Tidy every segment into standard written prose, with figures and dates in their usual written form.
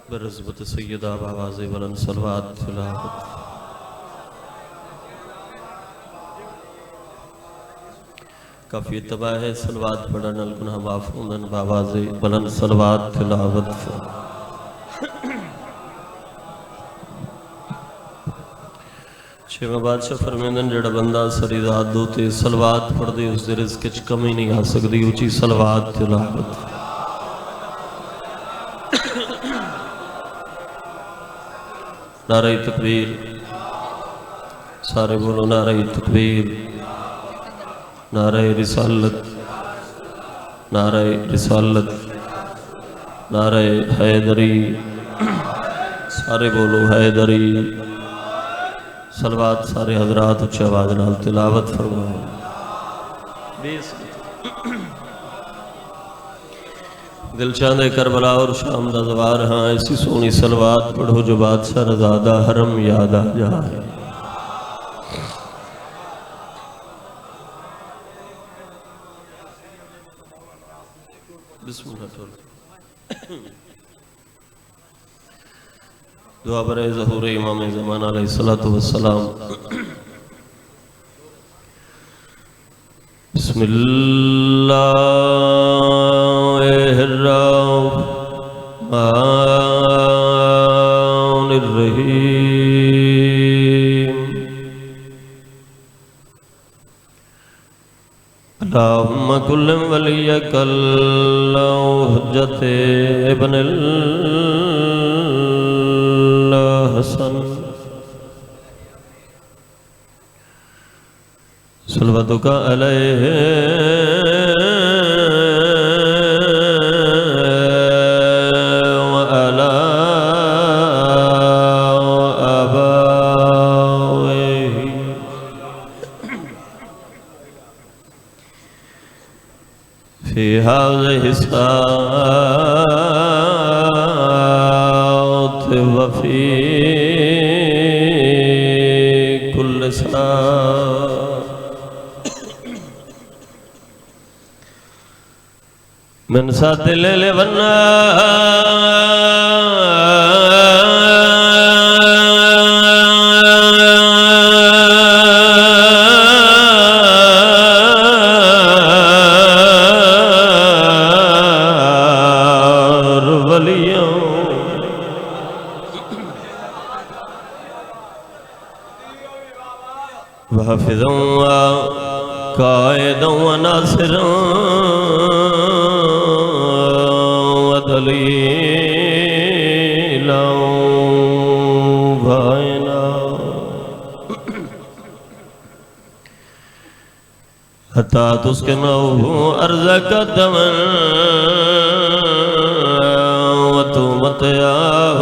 برزبت سیدہ بآواز بلند صلوات تلاوت کافی اتباع ہے صلوات پڑھن الگناہ معفوندن بآواز بلند صلوات تلاوت چھویں بادشاہ فرمیندن جڑا بندہ سری رات دوتے صلوات پڑھ دے اس دے رزق چ کمی نہیں آ سکتی اچھی صلوات تلاوت نعرہ تکبیر سارے بولو نعرہ تکبیر نعرہ رسالت نعرہ رسالت نعرہ حیدری سارے بولو حیدری صلوات سارے حضرات اچھی آواز نال تلاوت فرمائے دل چاندے کربلا اور شام دا زوار ہاں ایسی سونی صلوات پڑھو جو بادشاہ رضادہ حرم یاد آ جائے بسم اللہ دعا برائے ظہور امام زمان علیہ السلام بسم اللہ الرحمن الرحیم اللہم کل ولیک الحجت ابن الحسن صلواتک علیہ وعلی آبائہ فی هذه الساعة وفي كل ساعة من ساعة الليل والنهار واليوم وحافظا وقائدا وناصرا ودليلا وعينا حتى تسكنه أرزك الدمن وتمتعه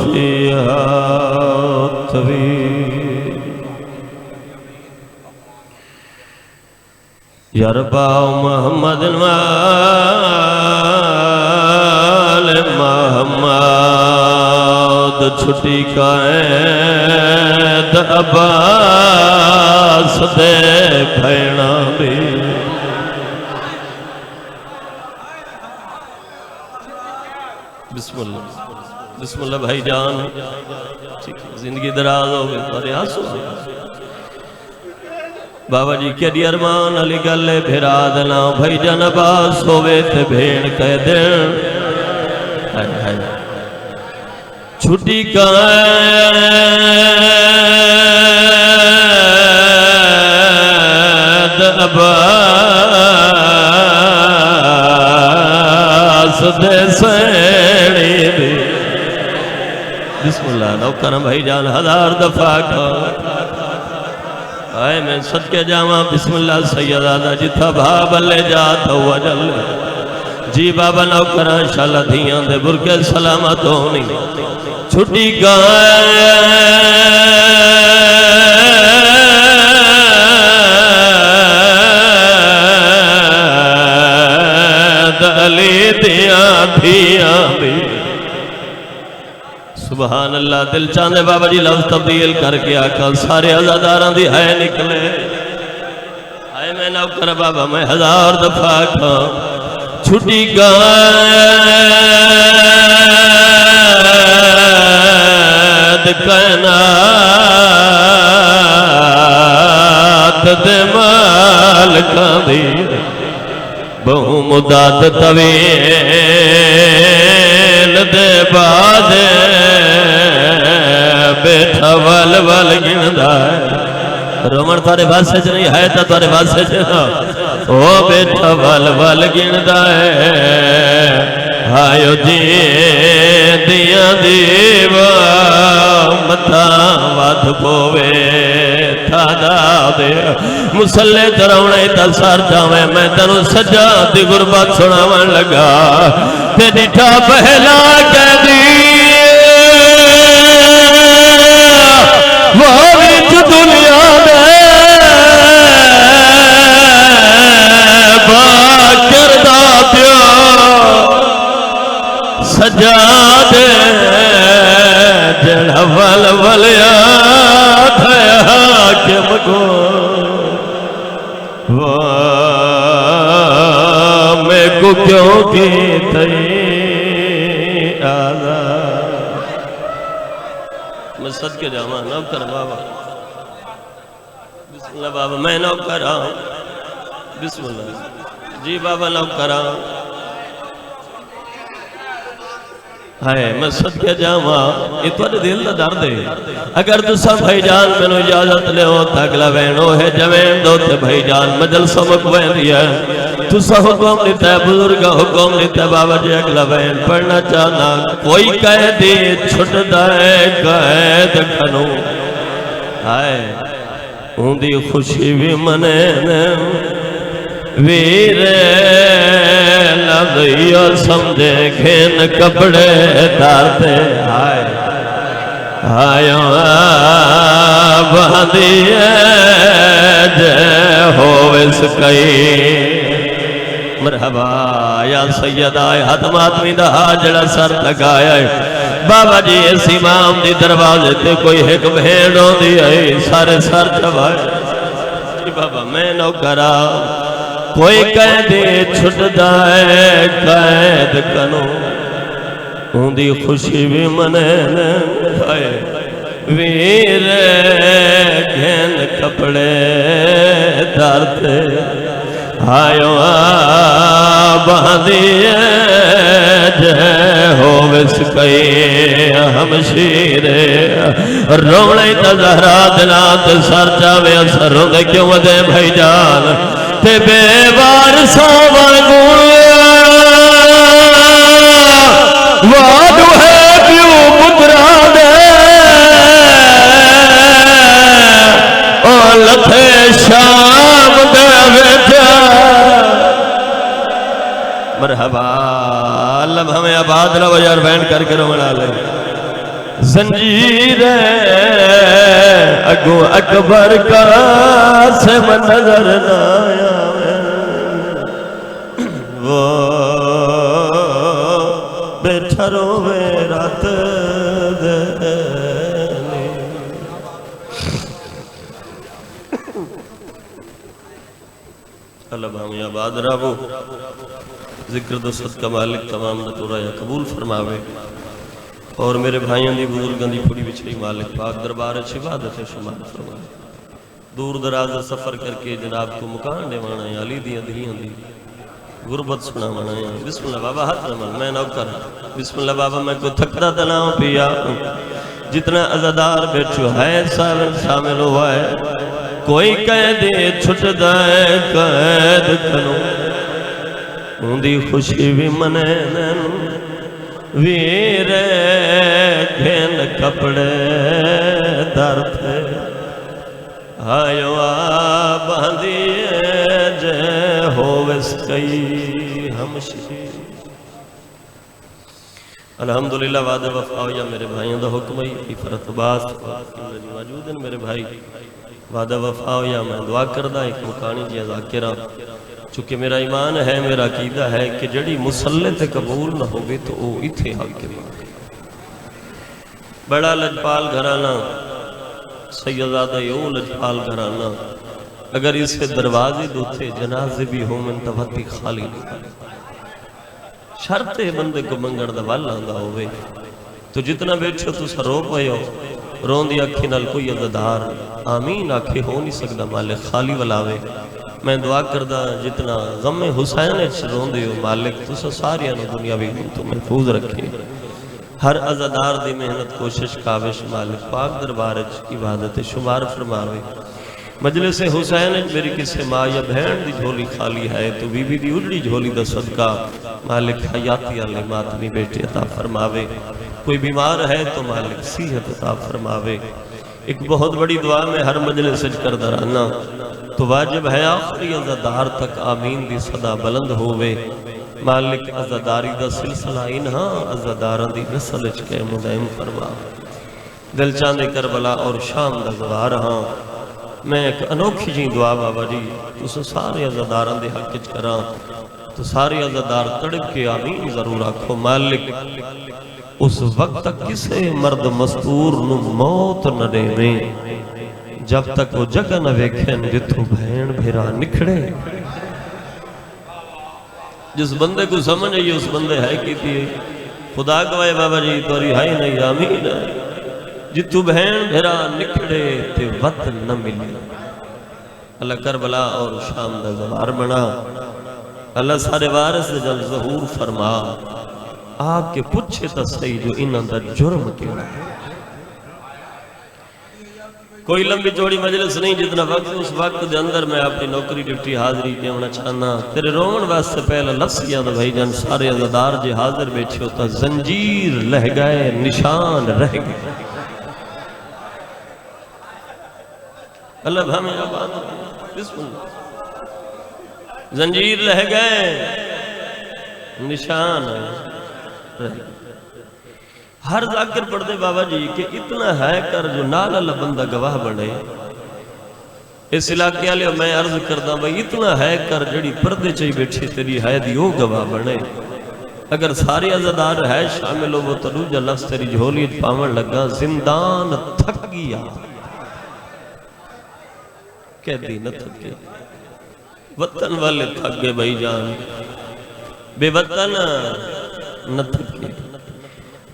فيها الطويل يربع محمد المال محمد چھٹی قائد عباس دے بھینا بھی بسم اللہ بھائی جان زندگی دراز ہو گئی پر آسو بابا جی کیڑی ارمان علی گلے بھیرا دنا بھائی جان عباس ہوئے تے بھین کہہ دین چھٹی قائد عباس دے سینی بھی بسم اللہ نوکرہ بھائی جان ہزار دفعہ کا آئے میں صدقے جاواں بسم اللہ سید آدھا جتھا بھاب لے جاتا ہوا جل جی بابا نوکرہ انشاءاللہ دھیاں دے برکے سلامت ہونی چھٹی قائد علی دیاں دھیاں بھی سبحان اللہ دل چاندے بابا جی لفظ تبدیل کر کے آقا سارے عزاداراں دی ہے نکلے آئے میں نوکر بابا میں ہزار دفعہ کھا چھٹی قید کائنات دے مالکاں دی بہو مدت طویل دے بعد بیٹھا ول ول گندا ہے رومن تھارے واسے چ نہیں ہے تا تھارے واسے چ او بیٹھا ول ول گندا ہے ہایو جی دیاں دیوا متا ود پوے تھادا دے مسلے چرونے تا سر جاویں میں تینوں سجا دی غربت سناون لگا تے ڈٹھا پہلا قیدی وہ وچ دنیا دے با کردا پیا سجا دے جڑا ول ولیا تھیا حاکم کو میں کو کیوں کی تئی آزاد میں صدقے جاواں نوکر بابا بسم اللہ بابا میں نوکر آؤں بسم اللہ جی بابا نوکر آؤں ہائے میں صدقے جاواں یہ تو دل دا درد ہے اگر تسا بھائی جان مینوں اجازت لے ہو تاگلا وینو ہے جوین دو تے بھائی جان مجلس مک وین دیا تسا حکم لیتا ہے بزرگا حکم لیتا ہے بابا جی اگلا وین پڑھنا چاہنا کوئی قیدی چھٹ دائے قید کھنو ہائے ہوں دی خوشی بھی منے ویرے لذیو سمجھے گھن کپڑے دارتے آئے آئیو باندھیے جے ہووس کئی مرحبا یا سید آئے حتم آدمی دا جڑا سر لگایا ہے بابا جی اس امام دی دروازے تے کوئی ایک بھیڑوں دی آئی سارے سر چبائے بابا میں نوکرا کوئی قیدی چھٹ دائے قید کنو ہوں دی خوشی بھی منے آئے ویر گھن کپڑے دارتے آئیو باندھیے جے ہووس کئی ہمشیرے رونے تا زہرا دلات سر چاوے اثروں دے کیوں دے بھائی جان تے بے وارسا ورگو وادو ہے پیو پترا دے او لتھے شام دے بیٹھا مرحبا اللہ ہمیں آباد رہو یار بین کر کے رونا لے زنجیر اگو اکبر کا سے من نظر نہ آیا وہ بیٹھا روے رات دینی اللہ ہمیں آباد رہو ذکر دو صدقہ مالک تمام نتورہ یا قبول فرماوے اور میرے بھائیوں دی بزرگاں دی پوری بچھڑی مالک پاک دربار اچھی عبادت شمار فرمائے دور دراز سفر کر کے جناب کو مکان دے وانا ہے علی دی ادھیاں دی غربت سنا وانا ہے بسم اللہ بابا ہاتھ رمان میں نوکر بسم اللہ بابا میں کو تھکتا تناؤں پیا جتنا عزادار بیٹھو ہے سارن شامل ہوا ہے کوئی قیدی چھٹ دائے قید کنو ہوں دی خوشی بھی منے ویرے گھن کپڑے درتے آئیو باندھیے جے ہووس کئی ہمشی الحمدللہ وعدہ وفا یا میرے بھائیوں دا حکم ہی فرت باس موجود ہیں میرے بھائی وعدہ وفا یا میں دعا کردہ ایک مکانی جی ذاکرہ چونکہ میرا ایمان ہے میرا عقیدہ ہے کہ جڑی مسلط قبول نہ ہوگی تو وہ اتھے حال کے بعد بڑا لجپال گھرانا سیدزادہ یوں لجپال گھرانا اگر اس کے دروازے دوتے جنازے بھی ہوں من توتی خالی نہیں شرط ہے بندے کو منگڑ دا وال آندا ہوئے تو جتنا بیٹھو تو سا رو پئے ہو رون دی اکھی نال کوئی عزدار آمین آکھے ہو نہیں سکدا مالک خالی ولاوے میں دعا کردہ جتنا غم حسین رون دے ہو مالک تو سا ساریاں نو دنیا بھی تو محفوظ رکھے ہر عزدار دی محنت کوشش کاوش مالک پاک دربارج عبادت شمار فرماوے مجلس حسین میری کسے ماں یا بہن دی جھولی خالی ہے تو بی بی دی اڑی جھولی دا صدقہ مالک حیاتی علی ماتمی بیٹے عطا فرماوے کوئی بیمار ہے تو مالک صحت عطا فرماوے ایک بہت بڑی دعا میں ہر مجلس سج کر درانا تو واجب ہے آخری عزدار تک آمین دی صدا بلند ہوئے مالک عزداری دا سلسلہ انہاں عزداران دی نسل چکے مدائم فرما دل چاندے کربلا اور شام دا گوار ہاں میں ایک انوکھی جی دعا بابا جی تو سارے عزداران دے حق چکراں تو سارے عزدار تڑپ کے آمین ضرور آکھو مالک اس وقت تک کسے مرد مستور نو موت نہ دے میں جب تک وہ جگہ نہ ویکھیں جتوں بہن بھیرا نکھڑے جس بندے کو سمجھ آئی اس بندے ہے کی تھی خدا گوائے بابا جی توری ہائی نہیں آمین جتوں بہن بھیرا نکھڑے تے وطن نہ ملی اللہ کربلا اور شام دا زوار بنا اللہ سارے وارث جل ظہور فرما آپ کے پوچھے تا صحیح جو انہاں دا جرم کیڑا کوئی لمبی چوڑی مجلس نہیں جتنا وقت اس وقت دے اندر میں اپنی نوکری ڈیوٹی حاضری کے ہونا چاہنا تیرے رومن واسطے پہلا لفظ کیا تھا بھائی جان سارے عزدار جے حاضر بیٹھے ہوتا زنجیر لہ گئے نشان رہ گئے اللہ ہمیں آباد بسم اللہ زنجیر لہ گئے نشان رہ گئے ہر ذاکر پڑھ دے بابا جی کہ اتنا ہے کر جو نال اللہ بندہ گواہ بڑھے اس علاقے آلے میں عرض کردہ بھائی اتنا ہے کر جڑی پردے چاہی بیٹھے تیری ہے دیو گواہ بڑھے اگر سارے عزدار ہے شامل ہو وہ تلوجہ لفظ تیری جھولی پاون لگا زندان تھک گیا کہہ دی نہ تھک گیا وطن والے تھک گئے بھائی جان بے وطن نہ تھک گئے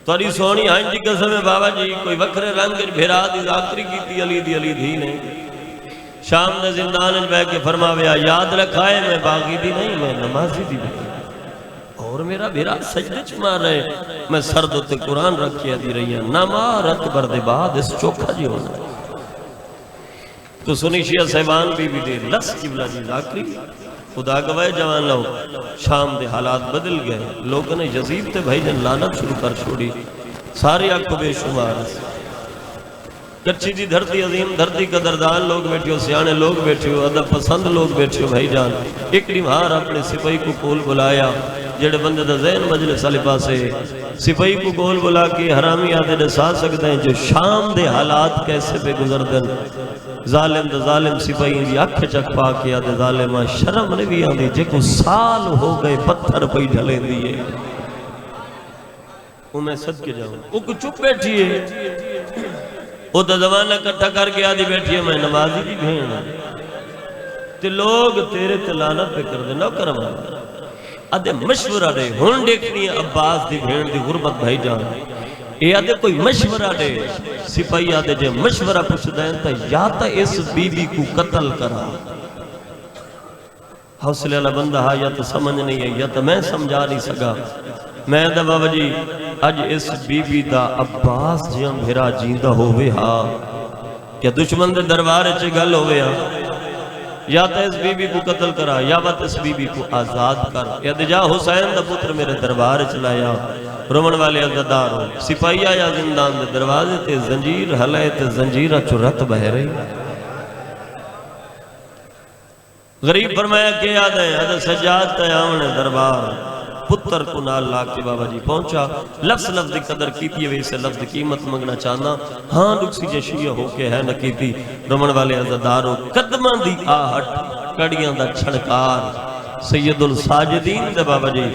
توری سونی ہائن جی قسم ہے بابا جی کوئی وکھرے رنگ بھیرا دی ذاکری کی تھی علی دی نے شام نے زندان بے کے فرماویا یاد رکھائے میں باغی دی نہیں میں نمازی دی نہیں اور میرا بھیرا سجدے چمار رہے میں سرد ہوتے قرآن رکھیا دی رہی ہیں نمار اکبر دے بعد اس چوکھا جی ہونا تو سنی شیعہ صاحبان بھی دے لس قبلہ جی ذاکری خدا گوائے جوان لو شام دے حالات بدل گئے لوگوں نے یزید تے بھائی جن لعنت شروع کر چھوڑی سارے آنکھ کو بے شمار کچھی جی دھرتی عظیم دھرتی قدردان لوگ بیٹھے ہو سیانے لوگ بیٹھے ہو ادب پسند لوگ بیٹھے ہو بھائی جان ایک نمہار اپنے سپاہی کو کول بلایا جڑے بندے دا ذہن مجلس علی پاسے سپاہی کو کول بلا کے حرامی آدھے نے سا سکتے ہیں جو شام دے حالات کیسے پہ گزر دن ظالم دا ظالم سپاہی دی اکھ چک پا کے آدھے ظالمہ شرم نے بھی آدھے جے کو سال ہو گئے پتھر پہ ڈھلیں دیئے وہ میں صد کے جاؤں وہ کو چپ بیٹھی ہے وہ دا زمانہ کٹھا کر کے آدھی بیٹھی ہے میں نمازی دی بھین تے لوگ تیرے تلانت پہ کر دے نو کرم آدھے مشورہ دے ہون دیکھنی عباس دی بھین دی غربت بھائی جان اے آدھے کوئی مشورہ دے سپاہی آدھے جے مشورہ پوچھ دیں تا یا تا اس بی بی کو قتل کرا حوصلے اللہ بندہ ہا یا تو سمجھ نہیں ہے یا تو میں سمجھا نہیں سکا میں دا بابا جی اج اس بی بی دا عباس جیاں بھیرا جیندہ ہوئے ہاں کیا دشمن دے دربارے چے گل ہوئے ہاں یا تا اس بی بی کو قتل کرا یا بات اس بی بی کو آزاد کر یا دے جا حسین دا پتر میرے دربارے چلایا رومن والے عزدار ہو سپاہی آیا زندان دے دروازے تے زنجیر حلائے تے زنجیرہ چرت بہ رہی غریب فرمایا کہ یاد ہے حضرت سجاد تیامن دربار پتر کو نال لا کے بابا جی پہنچا لفظ دی قدر کیتی ہے ویسے لفظ قیمت منگنا چاہنا ہاں لکسی جے شیعہ ہو کے ہے نہ کیتی رومن والے عزداروں قدمان دی آہٹ کڑیاں دا چھڑکار سید الساجدین دے بابا جی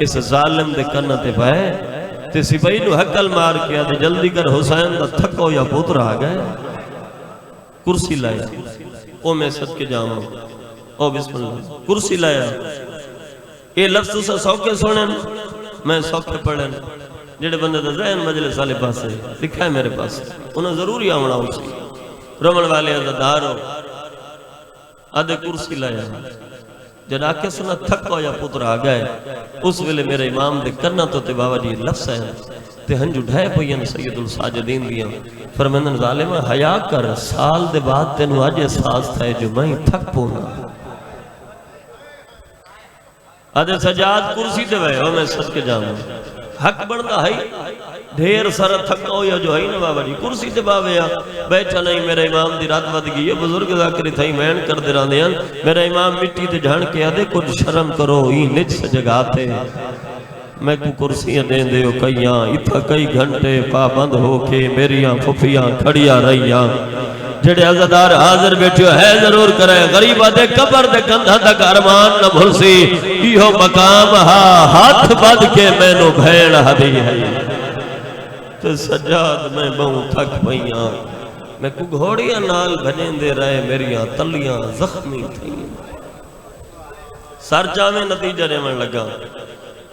اس ظالم دے کنتے پہ تے سپاہی نو حقل مار کیا دے جلدی کر حسین دا تھکو یا پوتر آ گئے کرسی لایا او میں صد کے جاؤں او بسم اللہ کرسی لایا اے لفظ سا سوکے سونے میں سوکھے پڑھن جڑے بندے دا ذہن مجلس والے پاسے لکھا ہے میرے پاس انہیں ضروری آونا اسی رمن والے ازدارو آدھے کرسی لایا جد آکے سنا تھک ہو یا پتر آگئے اس ویلے میرے امام دے کرنا تو تے بابا جی لفظ ہے تے ہنجو ڈھائے پوین سید الساجدین دیا فرمندن ظالمہ حیاء کر سال دے بعد تینو آج احساس تھا جو میں تھک پونا آدھے سجاد کرسی دے وے میں سچ کے جاؤں حق بڑھتا ہے ڈھیر سارا تھکا ہو یا جو ہے نا بابا جی کرسی تے باوے یا بیٹھا نہیں میرے امام دی رات ود گئی ہے بزرگ ذاکری تھائی مین کر دے رہا دیاں میرے امام مٹی تے جھان کے آدھے کچھ شرم کرو ہی نچ سے جگاتے میں کو کرسیاں دین دے ہو کئیاں اتھا کئی گھنٹے پابند ہو کے میریاں پھپیاں کھڑیاں رہیاں جڑے عزدار حاضر بیٹھو ہے ضرور کرے غریبہ دے قبر دے کندھا تک ارمان نہ بھرسی ایہو مقام ہاتھ بد کے میں نو بھیڑ ہدی ہے تو سجاد میں بہوں تھک پئیاں میں کو گھوڑیاں نال بھجیں دے رہے میریاں تلیاں زخمی تھیں سر جامے نتیجہ رہنے لگا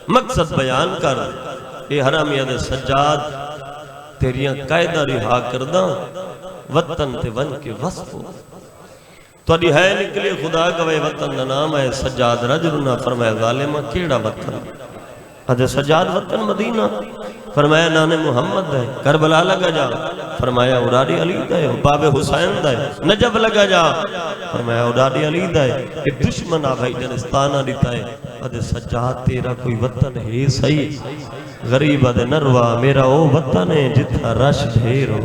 مقصد بیان کر اے حرامیہ دے سجاد تیریاں قائدہ رہا کرداں وطن تے ون کے وصف ہو تو ادھی ہے نکلے خدا گوے وطن نام ہے سجاد رجلنا فرمایا ظالمہ کیڑا وطن ادھے سجاد وطن مدینہ فرمایا نان محمد ہے کربلا لگا جا فرمایا اڑاڑی علی دا ہے باب حسین دا ہے نجب لگا جا فرمایا اڑاڑی علی دا ہے کہ دشمن آبھائی جنستانہ دیتا ہے ادھے سجاد تیرا کوئی وطن ہے صحیح غریب ادھے نروا میرا او وطن ہے جتھا رش ڈھیر ہو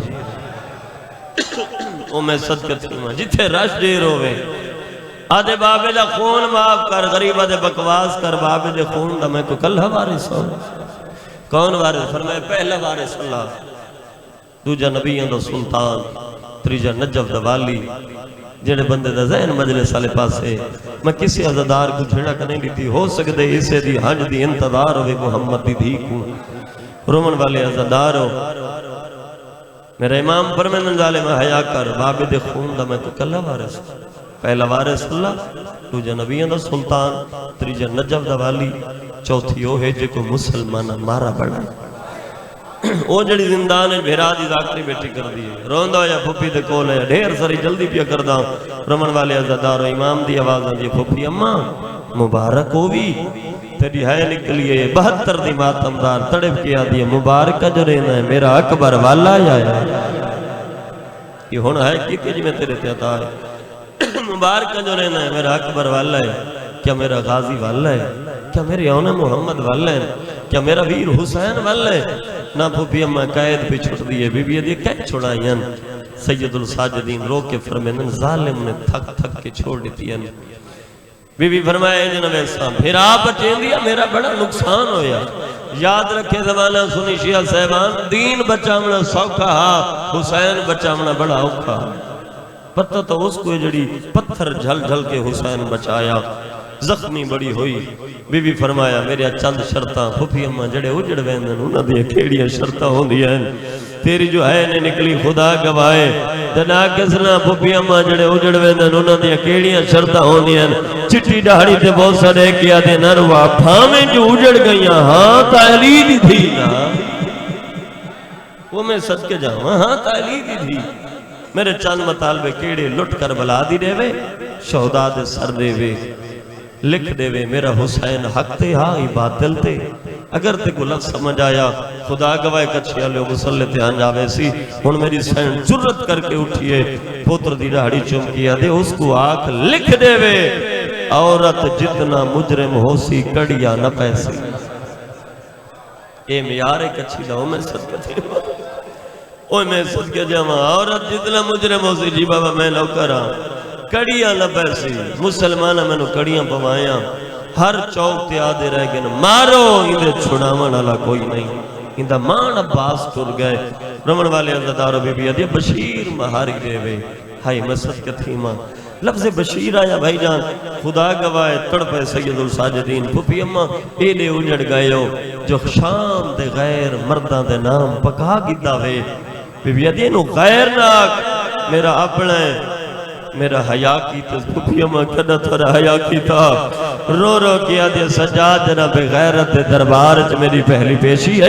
او میں صدقت کیوں جتھے رش ڈھیر ہوئے آدھے بابے دا خون معاف کر غریبہ دے بکواس کر بابے دے خون دا میں کو کلہ وارث ہوں کون وارث فرمائے پہلا وارث اللہ دوجہ نبیوں دا سلطان تریجہ نجف دا والی جنہیں بندے دا ذہن مجلس والے پاسے میں کسی عزدار کو جھڑا کرنے لیتی ہو سکتے اسے دی حج دی انتظار ہوئے محمد دی دھی کو رومن والے عزدار ہو میرا امام فرمائے ظالم حیاء کر باب دے خون دا میں کو کلہ وارث پہلا وارث اللہ دوجہ نبیوں دا سلطان تریجہ نجف دا والی چوتھی وہ ہے جو کو مسلمان مارا بڑا وہ جڑی زندان ہے بھیرا دی ذاکری بیٹھی کر دیئے روندہ یا پھوپی دے کول ہے ڈھیر ساری جلدی پیا کردہ رمن والے عزدار و امام دی آواز دی پھوپی اممہ مبارک ہوئی تیری ہے نکلیے 72 دی ماتمدار تڑپ کیا دیئے مبارکہ جو رہنا ہے میرا اکبر والا یا یہ ہونا ہے کی تیجی میں تیرے تیتا ہے مبارکہ جو رہنا ہے میرا اکبر والا ہے کیا میرا غازی والا ہے کیا میرے اونا محمد والا ہے کیا میرا ویر حسین والا ہے نہ پھوپی اممہ قید پہ چھوٹ دیئے بی بی یہ کیا چھوڑائیں سید الساجدین رو کے فرمینن ظالم نے تھک تھک کے چھوڑ دیتی ہے بی بی فرمائے جنب اسلام پھر آپ بچیں دیا میرا بڑا نقصان ہویا یاد رکھے زمانہ سنی شیعہ صاحبان دین بچامنا سوکھا حسین بچامنا بڑا اوکھا پتہ تو اس کو جڑی پتھر جھل جھل کے حسین بچایا زخمی بڑی ہوئی بی بی فرمایا میرے چند شرطاں پھوپی اممہ جڑے اجڑ ویندن انہاں دیا کھیڑیاں شرطاں ہوں دیا ہیں تیری جو ہے نے نکلی خدا گوائے دنا کسنا پھوپی اممہ جڑے اجڑ ویندن انہاں دیا کھیڑیاں شرطاں ہوں دیا ہیں چٹی ڈاڑی تے بہت سڑے کیا دے نروا پھامیں جو اجڑ گئیاں ہاں تعلیل ہی تھی نا وہ میں صدقے جاؤں ہاں تعلیل ہی تھی میرے چند مطالبے کیڑے لٹ کر بلا دی دے وے شہداء دے سر دے وے لکھ دے وے میرا حسین حق تے ہاں باطل تے اگر تے کو لفظ سمجھ آیا خدا گواہ کچھیا لے مسلح تے آنجاوے سی ہن میری سین جرت کر کے اٹھئے پوتر دی ڈاڑی چم کیا دے اس کو آنکھ لکھ دے وے عورت جتنا مجرم ہو سی کڑیا نہ پیسی اے میارے کچھی دا میں صدقہ تھی اوہ میں صدقہ جامعہ عورت جتنا مجرم ہو سی جی بابا میں لو کرا کڑیاں نہ پیسی مسلمانہ میں نو کڑیاں پوائیاں ہر چوک تے آدھے رہ گئے مارو اندھے چھڑامان اللہ کوئی نہیں اندھا مان عباس ٹر گئے رمن والے عزدار و بی بی ادھے بشیر مہاری دے وے ہائی مسجد کے تھیمہ لفظ بشیر آیا بھائی جان خدا گواہ تڑپے سید الساجدین پھوپی اممہ اے لے اجڑ گئے ہو جو شام دے غیر مردان دے نام پکا گیتا وے بی بی ادھے نو غیر ناک میرا اپنے میرا حیا کی تو پھپھی اما کدا تھوڑا حیا کی تھا رو رو کیا دے سجاد جناب غیرت دربار چ میری پہلی پیشی ہے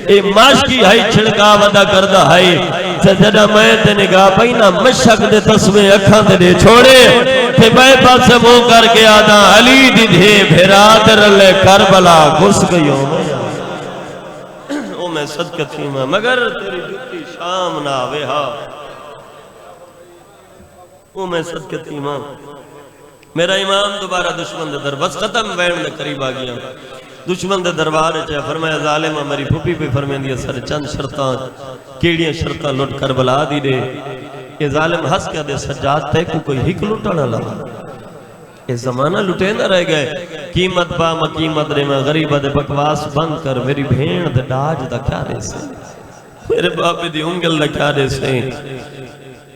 اے ماشکی ہے چھڑکا ودا کردا ہے جڑا میں تے نگاہ پئی نا مشک دے تسمے اکھاں دے چھوڑے تے میں پاس منہ کر کے آدا علی دی دھے بھیرا تے رلے کربلا گھس گئیوں او میں صدقہ تھی مگر تیری جتی شام نہ آوے ہا وہ میں صدقہ تھی میرا امام دوبارہ دشمن دے در بس ختم وین دے قریب آ گیا دشمن دے دربار چاہے فرمایا ظالمہ میری پھوپی پہ فرمائیں دیا سر چند شرطاں کیڑیاں شرطاں لٹ کر بلا دی دے یہ ظالم ہس کیا دے سجاد تے کو کوئی ہک لٹانا لگا یہ زمانہ لٹے نہ رہ گئے قیمت با مقیمت رے میں غریبہ دے بکواس بند کر میری بھین دے ڈاج دا کیا دے سے میرے باپی دی انگل دا کیا دے سے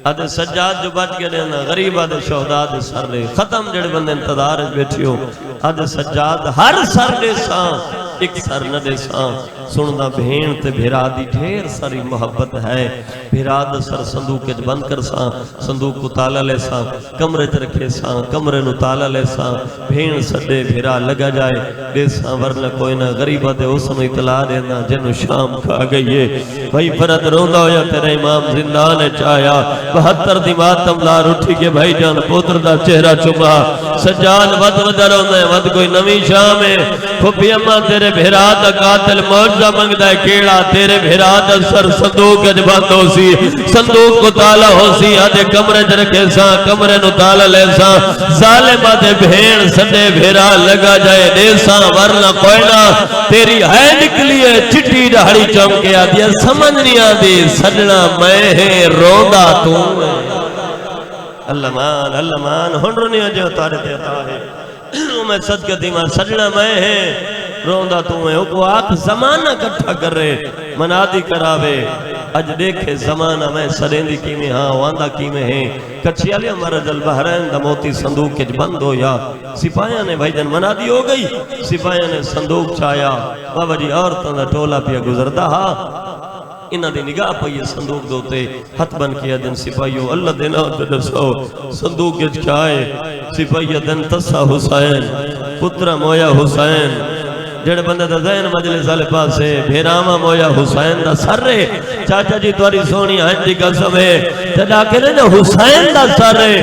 آدھے سجاد جو بچ گئے دینا غریب آدھے شہدہ دے سر لے ختم جڑے بندے انتظار بیٹھی ہو آدھے سجاد ہر سر دے ساں ایک سر نہ دے ساں سننا بھین تے بھیرا دی ڈھیر ساری محبت ہے بھیرا دا سر صندوق کے بند کر ساں صندوق کو تالا لے ساں کمرے تے رکھے ساں کمرے نو تالا لے ساں بھین سڈے بھیرا لگا جائے دے ساں ورنہ کوئی نہ غریب آدھے اس نو اطلاع دینا جنو شام کھا گئیے بھائی فرد روندہ ہویا تیرے امام زندان چاہیا 72 دی ماتم لار اٹھی کے بھائی جان پوتر دا چہرہ چکا سجاد ود ودروں نے ود کوئی نمی شام ہے پھپی اماں تیرے بھیرا دا قاتل موجزہ منگدہ ہے کیڑا تیرے بھیرا دا سر صندوق اج بند ہو سی صندوق کو تالا ہو سی آدھے کمرے جرکے ساں کمرے نو تالا لے ساں ظالم آدھے بھین سڈے بھیرا لگا جائے دے ساں ورنہ کوئی نہ تیری ہے نکلی ہے چٹی ڈہڑی چمکے آدھیا سمجھ نہیں آدھی سجنا میں ہے روندہ تو اللہ مان ہنر نہیں جو تارے دیتا ہے میں صدقہ دیما سجنا میں ہے روندہ تو ہے وہ آنکھ زمانہ کٹھا کر رہے منادی کراوے اج دیکھے زمانہ میں سریندی کیمیں ہاں واندہ کیمیں ہیں کچھیالی ہمارا جل بحرین دا موتی صندوق کے بند ہو یا سپاہیاں نے بھائی جن منادی ہو گئی سپاہیاں نے صندوق چایا بابا جی عورتوں دا ٹولا پیا گزرتا ہاں انہ دی نگاہ پہ یہ صندوق دوتے ہتھ بن کیا دن سپاہیوں اللہ دینا دسو صندوق کے چکائے سپاہیہ دن تسا حسین پترہ مویا حسین جڑے بندے دا ذہن مجلس والے پاسے بھیراما مویا حسین دا سر رے چاچا جی تواری سونی ہنجی قسم ہے جدا کے نا حسین دا سر رے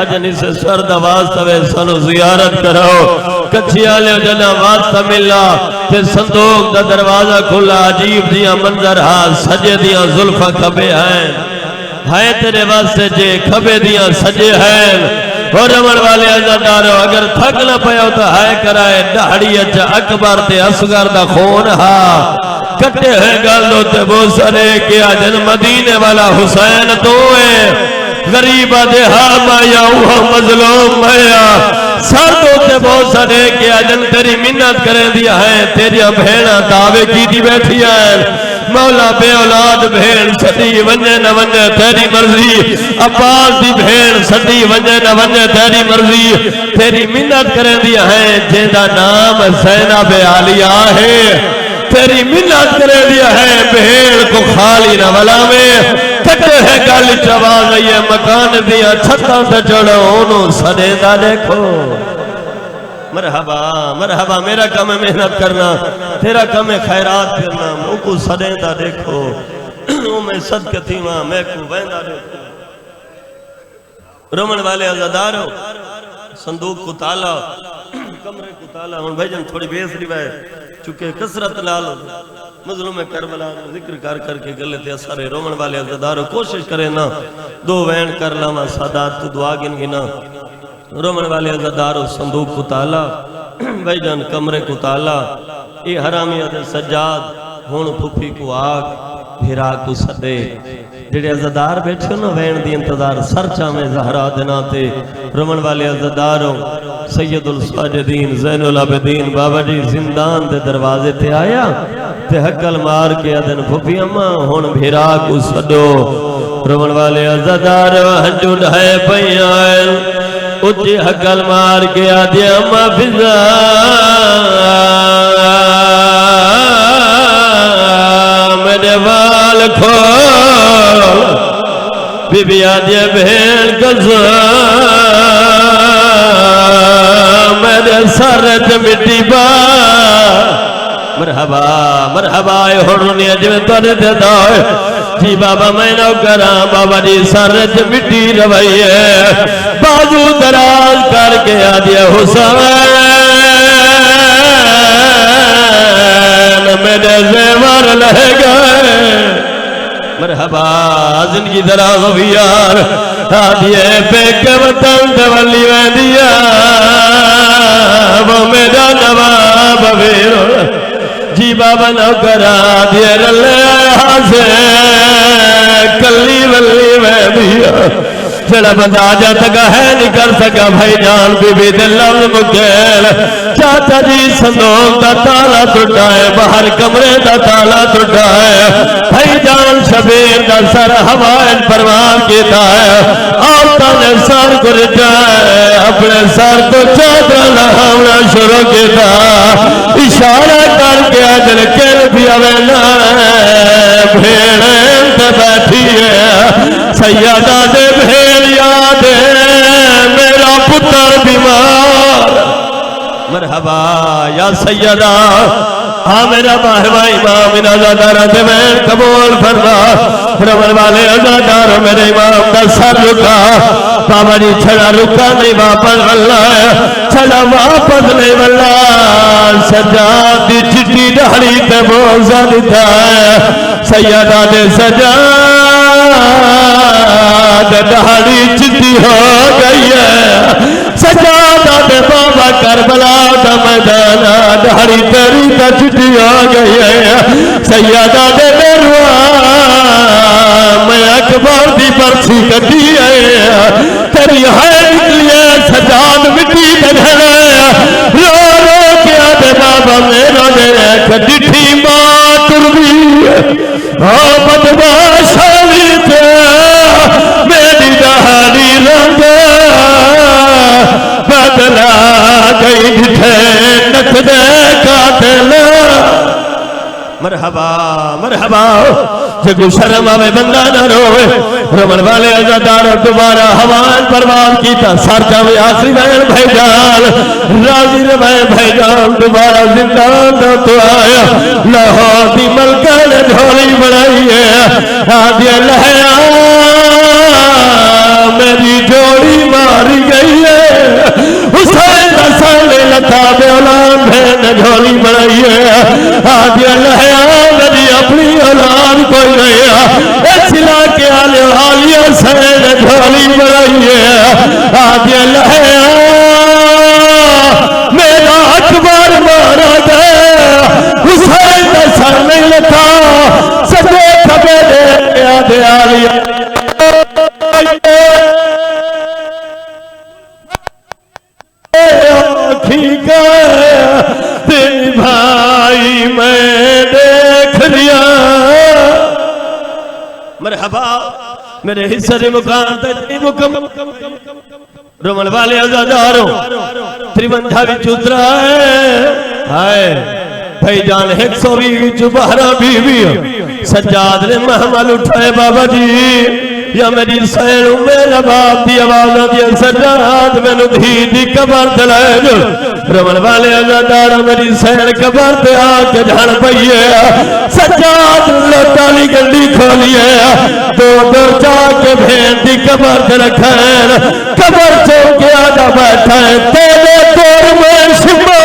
اجنی سے سر دا واسطہ وے سنو زیارت کرو کچھی آلے جنا واسطہ ملا تے صندوق دا دروازہ کھلا عجیب دیا منظر ہاں سجے دیا ظلفہ کھبے ہیں ہائے تیرے واسطے جے کھبے دیا سجے ہیں اور رمن والے عزادارو اگر تھک نہ پیا ہوتا ہائے کرائے دہڑی اچھا اکبر تے اصغر دا خون ہا کٹے ہیں گالوں تے بوسرے کیا جن مدینے والا حسین تو ہے غریبہ دے ہاں مایا اوہ مظلوم مایا سر دو تے بوسرے کیا جن تیری منت کریں دیا ہے تیری بھیڑا دعوے کی دی بیٹھی ہیں مولا بے اولاد بھیڑ سٹی ونجے نہ ونجے تیری مرضی عباس دی بھیڑ سٹی ونجے نہ ونجے تیری مرضی تیری منت کریں دیا ہے جیدہ نام زینب عالیہ ہے تیری منت کریں دیا ہے بھیڑ کو خالی نہ ولا میں کٹے ہے گالی چواز یہ مکان دیا چھتاں تے چڑھو انہوں سدیدہ دیکھو مرحبا مرحبا میرا کام ہے محنت کرنا تیرا کام ہے خیرات کرنا مو کو صدیدہ دیکھو میں صدقہ تھی ماں میں کو ویندہ دیکھو رومن والے عزادارو صندوق کو تالا کمرے کو تالا ہون بھائی جن تھوڑی بیس روایت چونکہ کسرت لالو مظلوم کربلا ذکر کر کے گلے تے اثر رومن والے عزادارو کوشش کرے نا دو وین کر لاما سادات تو دعا گن گنا رومن والے عزادارو صندوق کو تالا بھائی جان کمرے کو تالا اے حرامی عدد سجاد ہون پھپی کو آگ بھیرا کو سدے جڑے عزادار بیٹھے نا وین دی انتظار سرچا میں زہرہ دناتے رومن والے عزادارو سید الساجدین زین العابدین بابا جی زندان دے دروازے تے آیا تے حقل مار کے ادن پھپی اماں ہون بھیرا کو سدو رومن والے عزادارو ہنجو ڈھائے پیائن اچھی حقل مار کے آدھی اماں فضا میرے وال کھول بی بی آدھے بھین کزا میرے سارت مٹی با مرحبا مرحبا اے ہونی اجوے توڑے دے دائے جی بابا میں نو کرام بابا جی سارت مٹی روئی ہے بازو دراز کر کے آدھے حسین میرے زیور لہے گئے مرحبا زندگی دراز ہو یار آدھے بے کے وطن دولی میں دیا وہ میرا نواب ویرو جی بابا نو کرا دیا رلے آسے کلی ولی میں دیا جڑا بندہ آجا تکا ہے نہیں کر سکا بھائی جان بی بی دل لفظ مکیل چاچا جی سندوق دا تالا ٹوٹائے باہر کمرے دا تالا ٹوٹائے بھائی جان شبیر دا سر ہوائن پروان کیتا ہے آتا نے سر کو رجائے اپنے سر کو چادر لہاونا شروع کیتا اشارہ کر کے آجل کل بھی آوینا بھیڑیں تے بیٹھی ہے سیدہ دے بھیڑ یاد ہے میرا پتر بیمار مرحبا یا سیدہ ہاں میرا باہوہ امام ان ازادارہ دے میں قبول فرما رمن والے ازادار میرے امام کا سر رکا بابا جی چھڑا رکا نہیں واپس واللہ چھڑا واپس نہیں واللہ سجاد دی چٹی ڈھاڑی تے موزہ دیتا ہے سیدہ دے سجاد ڈھاڑی چٹی ہو گئی ہے سجادہ دے بابا کربلا دا میدانہ ڈھاڑی تیری دا چٹی ہو گئی ہے سیدہ دے میروا میں اکبر دی برسی کٹی ہے تیری ہے نکلی ہے سجاد مٹی دھڑے رو رو کیا دے بابا میرا دے کٹی تھی ماں تربی بدبا شاوی تے میری دہانی رنگ بدلا گئی جھے نک دے قاتل مرحبا مرحبا جگو شرم آوے بندہ نہ روے رمن والے ازادار دوبارہ ہوان پروان کیتا سار جاوے آخری بین بھائی جان راضی رہے بھائی جان دوبارہ زندان نہ تو آیا لاہور دی ملکہ نے جھولی بڑھائی ہے آدھیا لہیا میری جوڑی ماری گئی ہے حسین سالے لتا بے اولاد بہن جھولی بڑھائی ہے آدھیا لہیا میری اپنی اولاد کوئی نہیں ہے اس علاقے آلے حالیہ سین جھولی بڑھائی ہے آدھیا لہیا میرا اکبر مارا گیا حسین سر نہیں لتا سجے کبے دے آدھے آلیہ تیری بھائی میں دیکھ لیا مرحبا میرے حصہ دے مکان تجھے مکمل رومن والے ازاداروں تریبندھا بھی چودرا ہے بھائی جان 120 بہرہ بیوی سجاد نے محمل اٹھائے بابا جی یا میری سینوں میرا باپ دی آوازہ دیا سجاد میں نو دھی دی کبر دلائے جو رمن والے ازادارہ میری سین کبر دے آکے جھڑ پئیے سجاد لوٹالی گنڈی کھولیے دو دور چاکے بھین دی کبر دے رکھائیں کبر چوکے آجا بیٹھائیں تیرے دور میں شما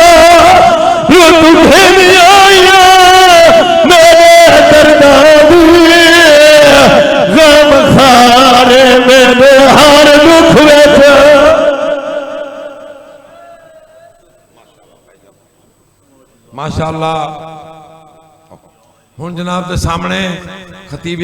رو تو بھینی آئیے میرے دردادی غم خارے میرے ہار دکھ ویچا ماشاءاللہ ہون جناب دے سامنے خطیب